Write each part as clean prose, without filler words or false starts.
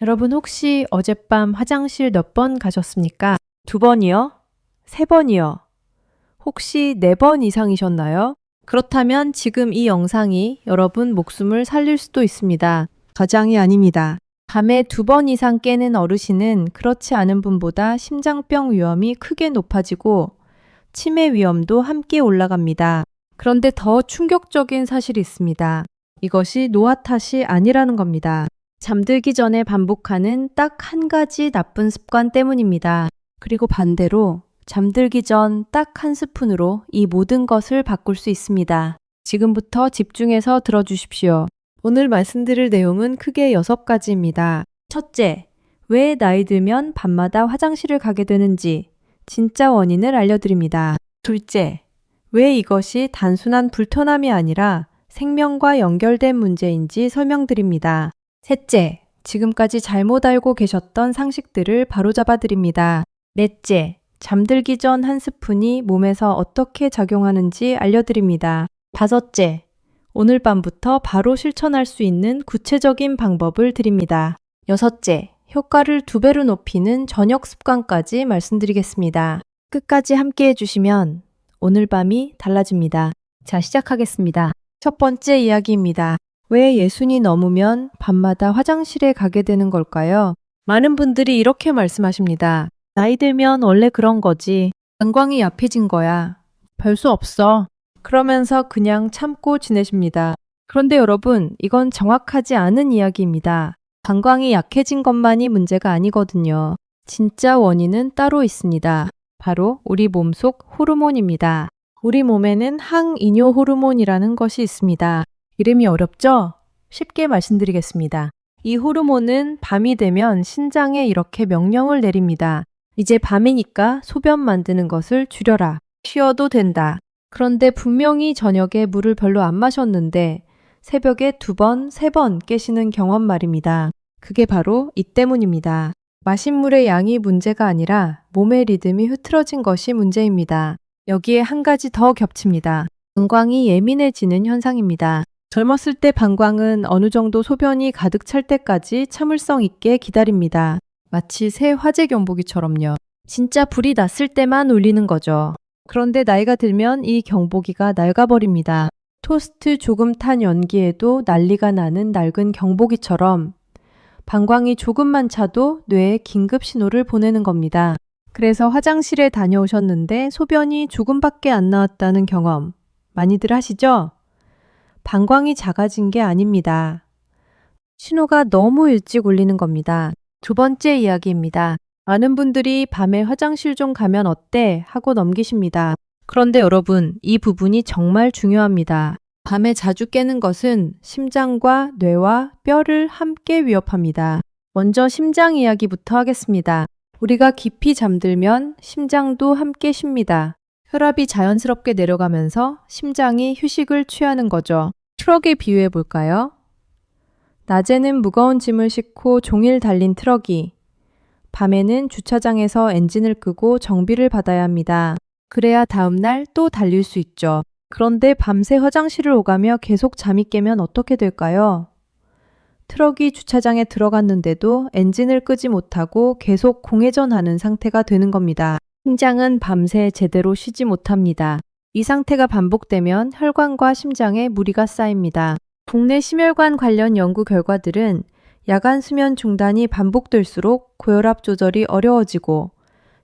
여러분 혹시 어젯밤 화장실 몇 번 가셨습니까? 2번이요? 3번이요? 혹시 4번 이상이셨나요? 그렇다면 지금 이 영상이 여러분 목숨을 살릴 수도 있습니다. 가장이 아닙니다. 밤에 2번 이상 깨는 어르신은 그렇지 않은 분보다 심장병 위험이 크게 높아지고 치매 위험도 함께 올라갑니다. 그런데 더 충격적인 사실이 있습니다. 이것이 노화 탓이 아니라는 겁니다. 잠들기 전에 반복하는 딱 한 가지 나쁜 습관 때문입니다. 그리고 반대로 잠들기 전 딱 한 스푼으로 이 모든 것을 바꿀 수 있습니다. 지금부터 집중해서 들어주십시오. 오늘 말씀드릴 내용은 크게 6가지입니다. 첫째, 왜 나이 들면 밤마다 화장실을 가게 되는지 진짜 원인을 알려드립니다. 둘째, 왜 이것이 단순한 불편함이 아니라 생명과 연결된 문제인지 설명드립니다. 셋째, 지금까지 잘못 알고 계셨던 상식들을 바로잡아 드립니다. 넷째, 잠들기 전 한 스푼이 몸에서 어떻게 작용하는지 알려드립니다. 다섯째, 오늘 밤부터 바로 실천할 수 있는 구체적인 방법을 드립니다. 여섯째, 효과를 2배로 높이는 저녁 습관까지 말씀드리겠습니다. 끝까지 함께 해주시면 오늘 밤이 달라집니다. 자, 시작하겠습니다. 첫 번째 이야기입니다. 왜 60이 넘으면 밤마다 화장실에 가게 되는 걸까요? 많은 분들이 이렇게 말씀하십니다. 나이 들면 원래 그런 거지. 방광이 약해진 거야. 별 수 없어. 그러면서 그냥 참고 지내십니다. 그런데 여러분, 이건 정확하지 않은 이야기입니다. 방광이 약해진 것만이 문제가 아니거든요. 진짜 원인은 따로 있습니다. 바로 우리 몸속 호르몬입니다. 우리 몸에는 항이뇨 호르몬이라는 것이 있습니다. 이름이 어렵죠? 쉽게 말씀드리겠습니다. 이 호르몬은 밤이 되면 신장에 이렇게 명령을 내립니다. 이제 밤이니까 소변 만드는 것을 줄여라. 쉬어도 된다. 그런데 분명히 저녁에 물을 별로 안 마셨는데 새벽에 2번, 3번 깨시는 경험 말입니다. 그게 바로 이 때문입니다. 마신 물의 양이 문제가 아니라 몸의 리듬이 흐트러진 것이 문제입니다. 여기에 한 가지 더 겹칩니다. 방광이 예민해지는 현상입니다. 젊었을 때 방광은 어느 정도 소변이 가득 찰 때까지 참을성 있게 기다립니다. 마치 새 화재 경보기처럼요. 진짜 불이 났을 때만 울리는 거죠. 그런데 나이가 들면 이 경보기가 낡아버립니다. 토스트 조금 탄 연기에도 난리가 나는 낡은 경보기처럼 방광이 조금만 차도 뇌에 긴급 신호를 보내는 겁니다. 그래서 화장실에 다녀오셨는데 소변이 조금밖에 안 나왔다는 경험 많이들 하시죠? 방광이 작아진 게 아닙니다. 신호가 너무 일찍 울리는 겁니다. 두 번째 이야기입니다. 많은 분들이 밤에 화장실 좀 가면 어때? 하고 넘기십니다. 그런데 여러분, 이 부분이 정말 중요합니다. 밤에 자주 깨는 것은 심장과 뇌와 뼈를 함께 위협합니다. 먼저 심장 이야기부터 하겠습니다. 우리가 깊이 잠들면 심장도 함께 쉽니다. 혈압이 자연스럽게 내려가면서 심장이 휴식을 취하는 거죠. 트럭에 비유해 볼까요? 낮에는 무거운 짐을 싣고 종일 달린 트럭이, 밤에는 주차장에서 엔진을 끄고 정비를 받아야 합니다. 그래야 다음날 또 달릴 수 있죠. 그런데 밤새 화장실을 오가며 계속 잠이 깨면 어떻게 될까요? 트럭이 주차장에 들어갔는데도 엔진을 끄지 못하고 계속 공회전하는 상태가 되는 겁니다. 심장은 밤새 제대로 쉬지 못합니다. 이 상태가 반복되면 혈관과 심장에 무리가 쌓입니다. 국내 심혈관 관련 연구 결과들은 야간 수면 중단이 반복될수록 고혈압 조절이 어려워지고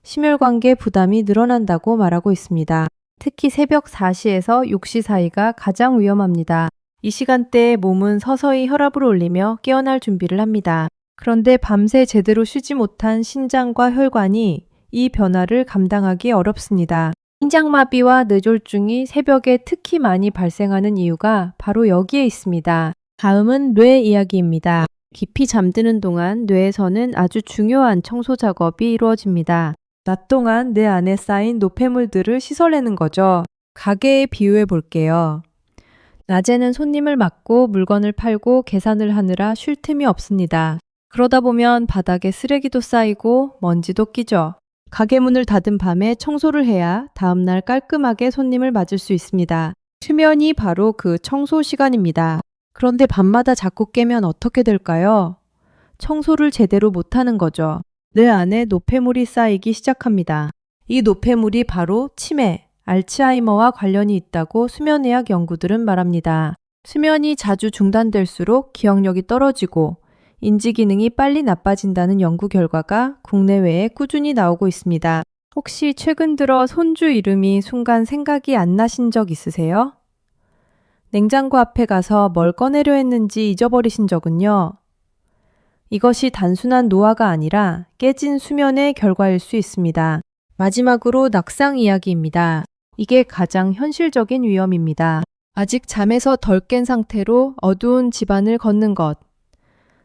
심혈관계 부담이 늘어난다고 말하고 있습니다. 특히 새벽 4시에서 6시 사이가 가장 위험합니다. 이 시간대에 몸은 서서히 혈압을 올리며 깨어날 준비를 합니다. 그런데 밤새 제대로 쉬지 못한 신장과 혈관이 이 변화를 감당하기 어렵습니다. 심장마비와 뇌졸중이 새벽에 특히 많이 발생하는 이유가 바로 여기에 있습니다. 다음은 뇌 이야기입니다. 깊이 잠드는 동안 뇌에서는 아주 중요한 청소 작업이 이루어집니다. 낮 동안 뇌 안에 쌓인 노폐물들을 씻어내는 거죠. 가게에 비유해 볼게요. 낮에는 손님을 맞고 물건을 팔고 계산을 하느라 쉴 틈이 없습니다. 그러다 보면 바닥에 쓰레기도 쌓이고 먼지도 끼죠. 가게 문을 닫은 밤에 청소를 해야 다음날 깔끔하게 손님을 맞을 수 있습니다. 수면이 바로 그 청소 시간입니다. 그런데 밤마다 자꾸 깨면 어떻게 될까요? 청소를 제대로 못하는 거죠. 뇌 안에 노폐물이 쌓이기 시작합니다. 이 노폐물이 바로 치매, 알츠하이머와 관련이 있다고 수면의학 연구들은 말합니다. 수면이 자주 중단될수록 기억력이 떨어지고 인지 기능이 빨리 나빠진다는 연구 결과가 국내외에 꾸준히 나오고 있습니다. 혹시 최근 들어 손주 이름이 순간 생각이 안 나신 적 있으세요? 냉장고 앞에 가서 뭘 꺼내려 했는지 잊어버리신 적은요? 이것이 단순한 노화가 아니라 깨진 수면의 결과일 수 있습니다. 마지막으로 낙상 이야기입니다. 이게 가장 현실적인 위험입니다. 아직 잠에서 덜 깬 상태로 어두운 집안을 걷는 것.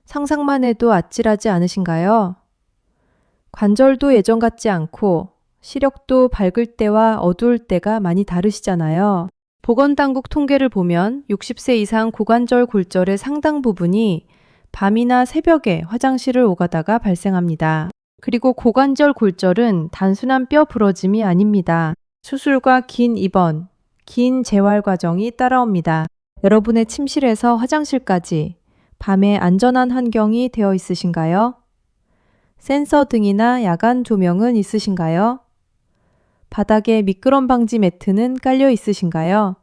상상만 해도 아찔하지 않으신가요? 관절도 예전 같지 않고 시력도 밝을 때와 어두울 때가 많이 다르시잖아요. 보건당국 통계를 보면 60세 이상 고관절 골절의 상당 부분이 밤이나 새벽에 화장실을 오가다가 발생합니다. 그리고 고관절 골절은 단순한 뼈 부러짐이 아닙니다. 수술과 긴 입원, 긴 재활 과정이 따라옵니다. 여러분의 침실에서 화장실까지 밤에 안전한 환경이 되어 있으신가요? 센서 등이나 야간 조명은 있으신가요? 바닥에 미끄럼 방지 매트는 깔려 있으신가요?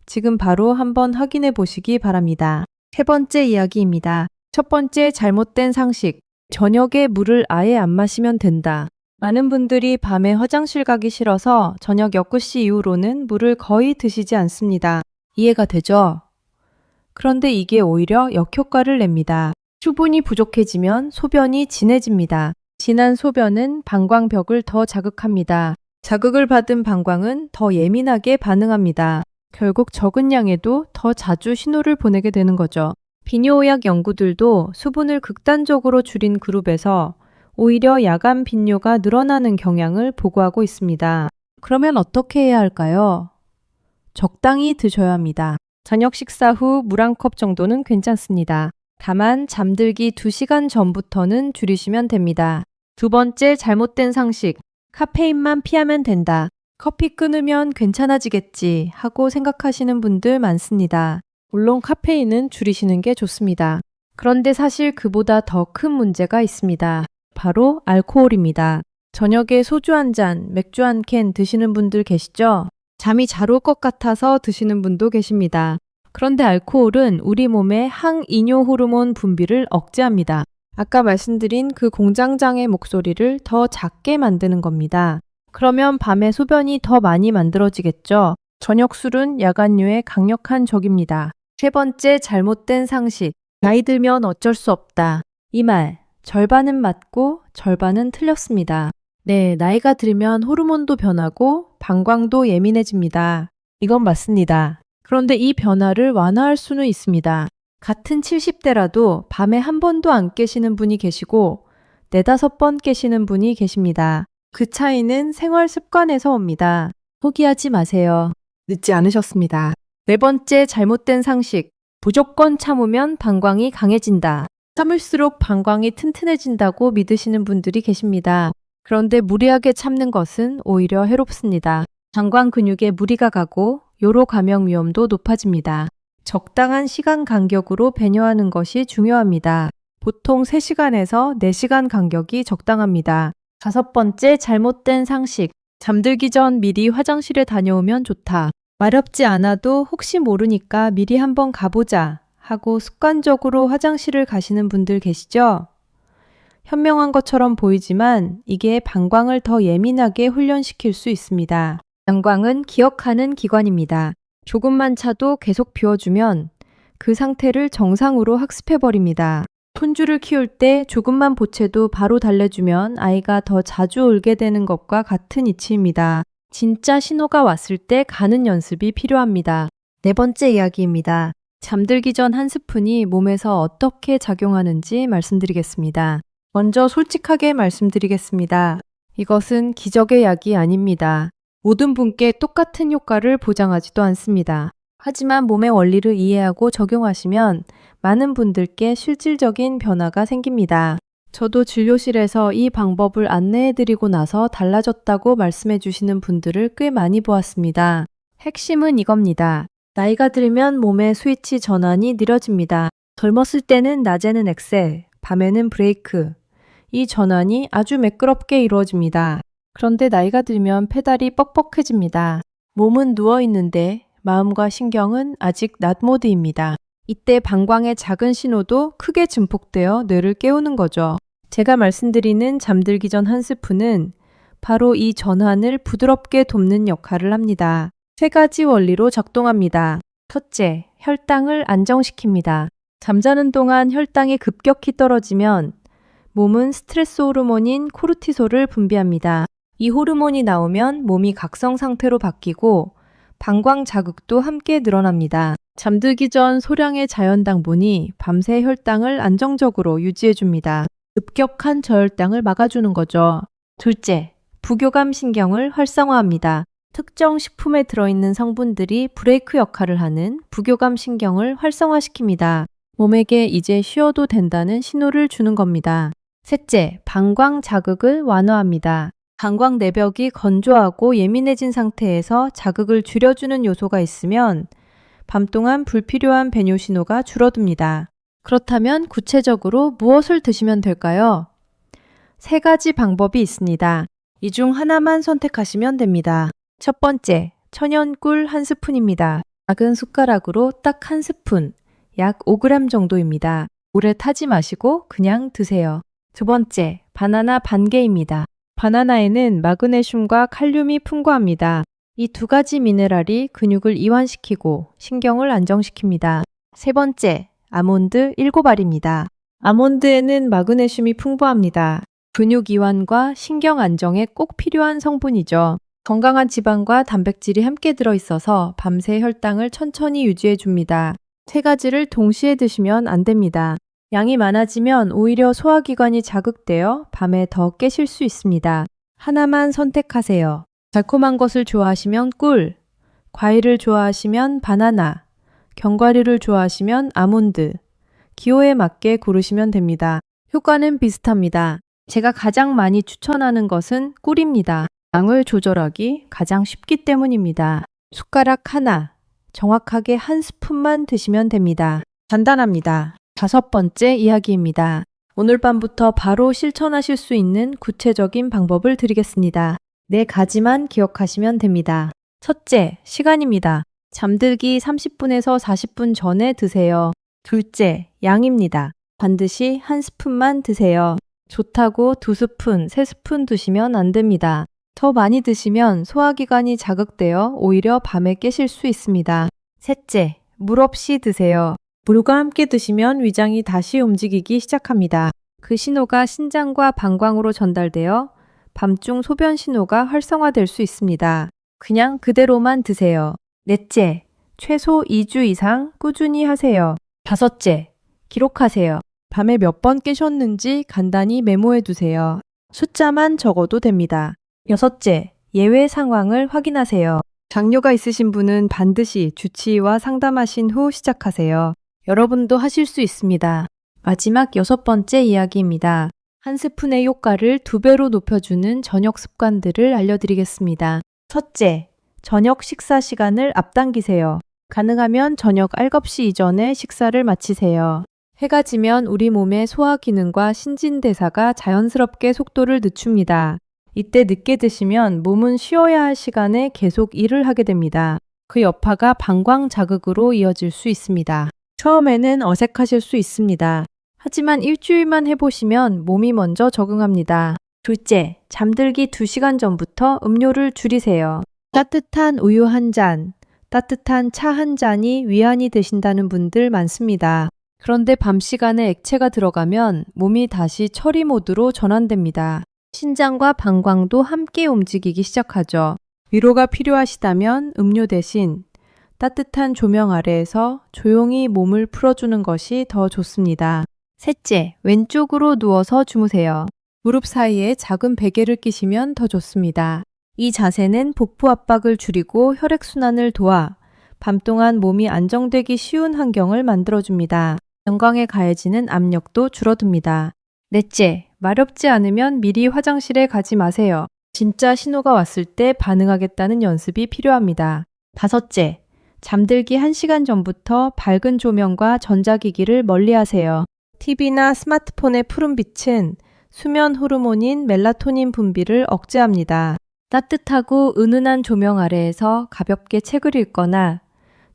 지금 바로 한번 확인해 보시기 바랍니다. 세 번째 이야기입니다. 첫 번째 잘못된 상식. 저녁에 물을 아예 안 마시면 된다. 많은 분들이 밤에 화장실 가기 싫어서 저녁 6시 이후로는 물을 거의 드시지 않습니다. 이해가 되죠? 그런데 이게 오히려 역효과를 냅니다. 수분이 부족해지면 소변이 진해집니다. 진한 소변은 방광벽을 더 자극합니다. 자극을 받은 방광은 더 예민하게 반응합니다. 결국 적은 양에도 더 자주 신호를 보내게 되는 거죠. 비뇨의학 연구들도 수분을 극단적으로 줄인 그룹에서 오히려 야간 빈뇨가 늘어나는 경향을 보고하고 있습니다. 그러면 어떻게 해야 할까요? 적당히 드셔야 합니다. 저녁 식사 후 물 한 컵 정도는 괜찮습니다. 다만 잠들기 2시간 전부터는 줄이시면 됩니다. 두 번째 잘못된 상식. 카페인만 피하면 된다. 커피 끊으면 괜찮아지겠지 하고 생각하시는 분들 많습니다. 물론 카페인은 줄이시는 게 좋습니다. 그런데 사실 그보다 더 큰 문제가 있습니다. 바로 알코올입니다. 저녁에 소주 한 잔, 맥주 한 캔 드시는 분들 계시죠? 잠이 잘 올 것 같아서 드시는 분도 계십니다. 그런데 알코올은 우리 몸의 항이뇨 호르몬 분비를 억제합니다. 아까 말씀드린 그 공장장의 목소리를 더 작게 만드는 겁니다. 그러면 밤에 소변이 더 많이 만들어지겠죠? 저녁 술은 야간류의 강력한 적입니다. 세 번째 잘못된 상식. 나이 들면 어쩔 수 없다. 이 말, 절반은 맞고 절반은 틀렸습니다. 네, 나이가 들면 호르몬도 변하고 방광도 예민해집니다. 이건 맞습니다. 그런데 이 변화를 완화할 수는 있습니다. 같은 70대라도 밤에 한 번도 안 깨시는 분이 계시고 4-5번 깨시는 분이 계십니다. 그 차이는 생활 습관에서 옵니다. 포기하지 마세요. 늦지 않으셨습니다. 네 번째 잘못된 상식. 무조건 참으면 방광이 강해진다. 참을수록 방광이 튼튼해진다고 믿으시는 분들이 계십니다. 그런데 무리하게 참는 것은 오히려 해롭습니다. 방광 근육에 무리가 가고 요로 감염 위험도 높아집니다. 적당한 시간 간격으로 배뇨하는 것이 중요합니다. 보통 3시간에서 4시간 간격이 적당합니다. 5번째 잘못된 상식. 잠들기 전 미리 화장실에 다녀오면 좋다. 마렵지 않아도 혹시 모르니까 미리 한번 가보자 하고 습관적으로 화장실을 가시는 분들 계시죠? 현명한 것처럼 보이지만 이게 방광을 더 예민하게 훈련시킬 수 있습니다. 방광은 기억하는 기관입니다. 조금만 차도 계속 비워주면 그 상태를 정상으로 학습해버립니다. 손주를 키울 때 조금만 보채도 바로 달래주면 아이가 더 자주 울게 되는 것과 같은 이치입니다. 진짜 신호가 왔을 때 가는 연습이 필요합니다. 네 번째 이야기입니다. 잠들기 전 한 스푼이 몸에서 어떻게 작용하는지 말씀드리겠습니다. 먼저 솔직하게 말씀드리겠습니다. 이것은 기적의 약이 아닙니다. 모든 분께 똑같은 효과를 보장하지도 않습니다. 하지만 몸의 원리를 이해하고 적용하시면 많은 분들께 실질적인 변화가 생깁니다. 저도 진료실에서 이 방법을 안내해드리고 나서 달라졌다고 말씀해 주시는 분들을 꽤 많이 보았습니다. 핵심은 이겁니다. 나이가 들면 몸의 스위치 전환이 느려집니다. 젊었을 때는 낮에는 엑셀, 밤에는 브레이크. 이 전환이 아주 매끄럽게 이루어집니다. 그런데 나이가 들면 페달이 뻑뻑해집니다. 몸은 누워있는데 마음과 신경은 아직 낮 모드입니다. 이때 방광의 작은 신호도 크게 증폭되어 뇌를 깨우는 거죠. 제가 말씀드리는 잠들기 전 한 스푼은 바로 이 전환을 부드럽게 돕는 역할을 합니다. 세 가지 원리로 작동합니다. 첫째, 혈당을 안정시킵니다. 잠자는 동안 혈당이 급격히 떨어지면 몸은 스트레스 호르몬인 코르티솔을 분비합니다. 이 호르몬이 나오면 몸이 각성 상태로 바뀌고 방광 자극도 함께 늘어납니다. 잠들기 전 소량의 자연당분이 밤새 혈당을 안정적으로 유지해줍니다. 급격한 저혈당을 막아주는 거죠. 둘째, 부교감 신경을 활성화합니다. 특정 식품에 들어있는 성분들이 브레이크 역할을 하는 부교감 신경을 활성화시킵니다. 몸에게 이제 쉬어도 된다는 신호를 주는 겁니다. 셋째, 방광 자극을 완화합니다. 방광 내벽이 건조하고 예민해진 상태에서 자극을 줄여주는 요소가 있으면 밤 동안 불필요한 배뇨 신호가 줄어듭니다. 그렇다면 구체적으로 무엇을 드시면 될까요? 세 가지 방법이 있습니다. 이 중 하나만 선택하시면 됩니다. 첫 번째, 천연꿀 한 스푼입니다. 작은 숟가락으로 딱 한 스푼, 약 5g 정도입니다. 오래 타지 마시고 그냥 드세요. 두 번째, 바나나 반 개입니다. 바나나에는 마그네슘과 칼륨이 풍부합니다. 이 두 가지 미네랄이 근육을 이완시키고 신경을 안정시킵니다. 세 번째, 아몬드 7알입니다. 아몬드에는 마그네슘이 풍부합니다. 근육 이완과 신경 안정에 꼭 필요한 성분이죠. 건강한 지방과 단백질이 함께 들어있어서 밤새 혈당을 천천히 유지해줍니다. 세 가지를 동시에 드시면 안 됩니다. 양이 많아지면 오히려 소화기관이 자극되어 밤에 더 깨실 수 있습니다. 하나만 선택하세요. 달콤한 것을 좋아하시면 꿀, 과일을 좋아하시면 바나나, 견과류를 좋아하시면 아몬드, 기호에 맞게 고르시면 됩니다. 효과는 비슷합니다. 제가 가장 많이 추천하는 것은 꿀입니다. 양을 조절하기 가장 쉽기 때문입니다. 숟가락 하나, 정확하게 한 스푼만 드시면 됩니다. 간단합니다. 다섯 번째 이야기입니다. 오늘 밤부터 바로 실천하실 수 있는 구체적인 방법을 드리겠습니다. 네 가지만 기억하시면 됩니다. 첫째, 시간입니다. 잠들기 30분에서 40분 전에 드세요. 둘째, 양입니다. 반드시 한 스푼만 드세요. 좋다고 2스푼, 3스푼 드시면 안 됩니다. 더 많이 드시면 소화기관이 자극되어 오히려 밤에 깨실 수 있습니다. 셋째, 물 없이 드세요. 물과 함께 드시면 위장이 다시 움직이기 시작합니다. 그 신호가 신장과 방광으로 전달되어 밤중 소변 신호가 활성화될 수 있습니다. 그냥 그대로만 드세요. 넷째, 최소 2주 이상 꾸준히 하세요. 다섯째, 기록하세요. 밤에 몇 번 깨셨는지 간단히 메모해 두세요. 숫자만 적어도 됩니다. 여섯째, 예외 상황을 확인하세요. 장뇨가 있으신 분은 반드시 주치의와 상담하신 후 시작하세요. 여러분도 하실 수 있습니다. 마지막 여섯 번째 이야기입니다. 한 스푼의 효과를 2배로 높여주는 저녁 습관들을 알려드리겠습니다. 첫째, 저녁 식사 시간을 앞당기세요. 가능하면 저녁 알겁시 이전에 식사를 마치세요. 해가 지면 우리 몸의 소화 기능과 신진대사가 자연스럽게 속도를 늦춥니다. 이때 늦게 드시면 몸은 쉬어야 할 시간에 계속 일을 하게 됩니다. 그 여파가 방광 자극으로 이어질 수 있습니다. 처음에는 어색하실 수 있습니다. 하지만 일주일만 해보시면 몸이 먼저 적응합니다. 둘째, 잠들기 2시간 전부터 음료를 줄이세요. 따뜻한 우유 한 잔, 따뜻한 차 한 잔이 위안이 되신다는 분들 많습니다. 그런데 밤 시간에 액체가 들어가면 몸이 다시 처리 모드로 전환됩니다. 신장과 방광도 함께 움직이기 시작하죠. 위로가 필요하시다면 음료 대신 따뜻한 조명 아래에서 조용히 몸을 풀어주는 것이 더 좋습니다. 셋째, 왼쪽으로 누워서 주무세요. 무릎 사이에 작은 베개를 끼시면 더 좋습니다. 이 자세는 복부 압박을 줄이고 혈액순환을 도와 밤 동안 몸이 안정되기 쉬운 환경을 만들어줍니다. 영광에 가해지는 압력도 줄어듭니다. 넷째, 마렵지 않으면 미리 화장실에 가지 마세요. 진짜 신호가 왔을 때 반응하겠다는 연습이 필요합니다. 다섯째, 잠들기 1시간 전부터 밝은 조명과 전자기기를 멀리하세요. TV나 스마트폰의 푸른빛은 수면 호르몬인 멜라토닌 분비를 억제합니다. 따뜻하고 은은한 조명 아래에서 가볍게 책을 읽거나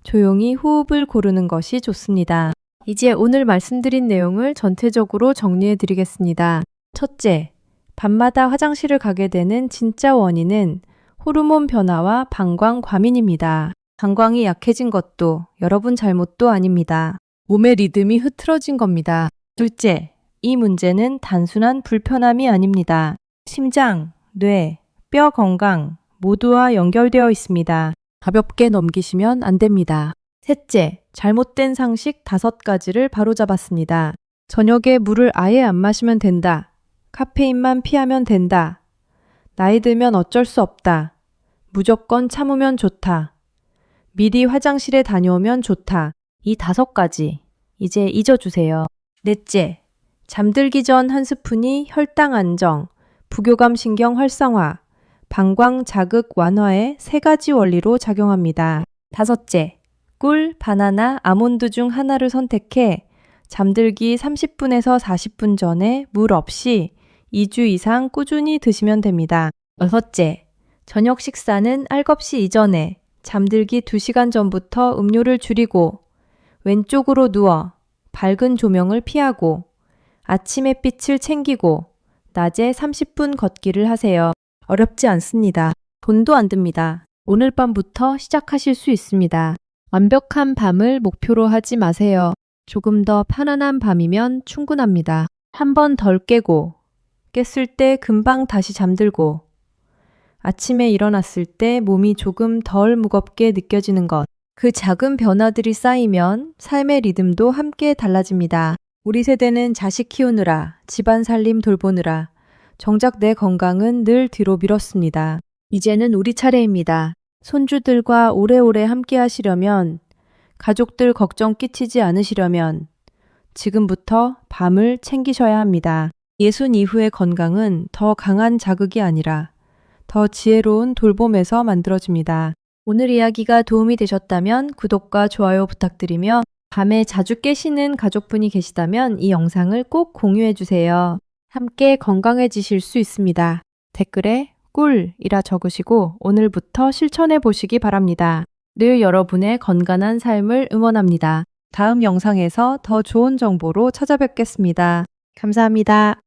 조용히 호흡을 고르는 것이 좋습니다. 이제 오늘 말씀드린 내용을 전체적으로 정리해 드리겠습니다. 첫째, 밤마다 화장실을 가게 되는 진짜 원인은 호르몬 변화와 방광 과민입니다. 방광이 약해진 것도 여러분 잘못도 아닙니다. 몸의 리듬이 흐트러진 겁니다. 둘째, 이 문제는 단순한 불편함이 아닙니다. 심장, 뇌, 뼈 건강 모두와 연결되어 있습니다. 가볍게 넘기시면 안 됩니다. 셋째, 잘못된 상식 5가지를 바로잡았습니다. 저녁에 물을 아예 안 마시면 된다. 카페인만 피하면 된다. 나이 들면 어쩔 수 없다. 무조건 참으면 좋다. 미리 화장실에 다녀오면 좋다. 이 5가지 이제 잊어주세요. 넷째, 잠들기 전 한 스푼이 혈당 안정, 부교감 신경 활성화, 방광 자극 완화의 3가지 원리로 작용합니다. 다섯째, 꿀, 바나나, 아몬드 중 하나를 선택해 잠들기 30분에서 40분 전에 물 없이 2주 이상 꾸준히 드시면 됩니다. 여섯째, 저녁 식사는 알겁시 이전에 잠들기 2시간 전부터 음료를 줄이고 왼쪽으로 누워 밝은 조명을 피하고 아침 햇빛을 챙기고 낮에 30분 걷기를 하세요. 어렵지 않습니다. 돈도 안 듭니다. 오늘 밤부터 시작하실 수 있습니다. 완벽한 밤을 목표로 하지 마세요. 조금 더 편안한 밤이면 충분합니다. 한 번 덜 깨고 깼을 때 금방 다시 잠들고 아침에 일어났을 때 몸이 조금 덜 무겁게 느껴지는 것. 그 작은 변화들이 쌓이면 삶의 리듬도 함께 달라집니다. 우리 세대는 자식 키우느라, 집안 살림 돌보느라 정작 내 건강은 늘 뒤로 미뤘습니다. 이제는 우리 차례입니다. 손주들과 오래오래 함께 하시려면, 가족들 걱정 끼치지 않으시려면 지금부터 밤을 챙기셔야 합니다. 60 이후의 건강은 더 강한 자극이 아니라 더 지혜로운 돌봄에서 만들어집니다. 오늘 이야기가 도움이 되셨다면 구독과 좋아요 부탁드리며 밤에 자주 깨시는 가족분이 계시다면 이 영상을 꼭 공유해 주세요. 함께 건강해지실 수 있습니다. 댓글에 꿀이라 적으시고 오늘부터 실천해 보시기 바랍니다. 늘 여러분의 건강한 삶을 응원합니다. 다음 영상에서 더 좋은 정보로 찾아뵙겠습니다. 감사합니다.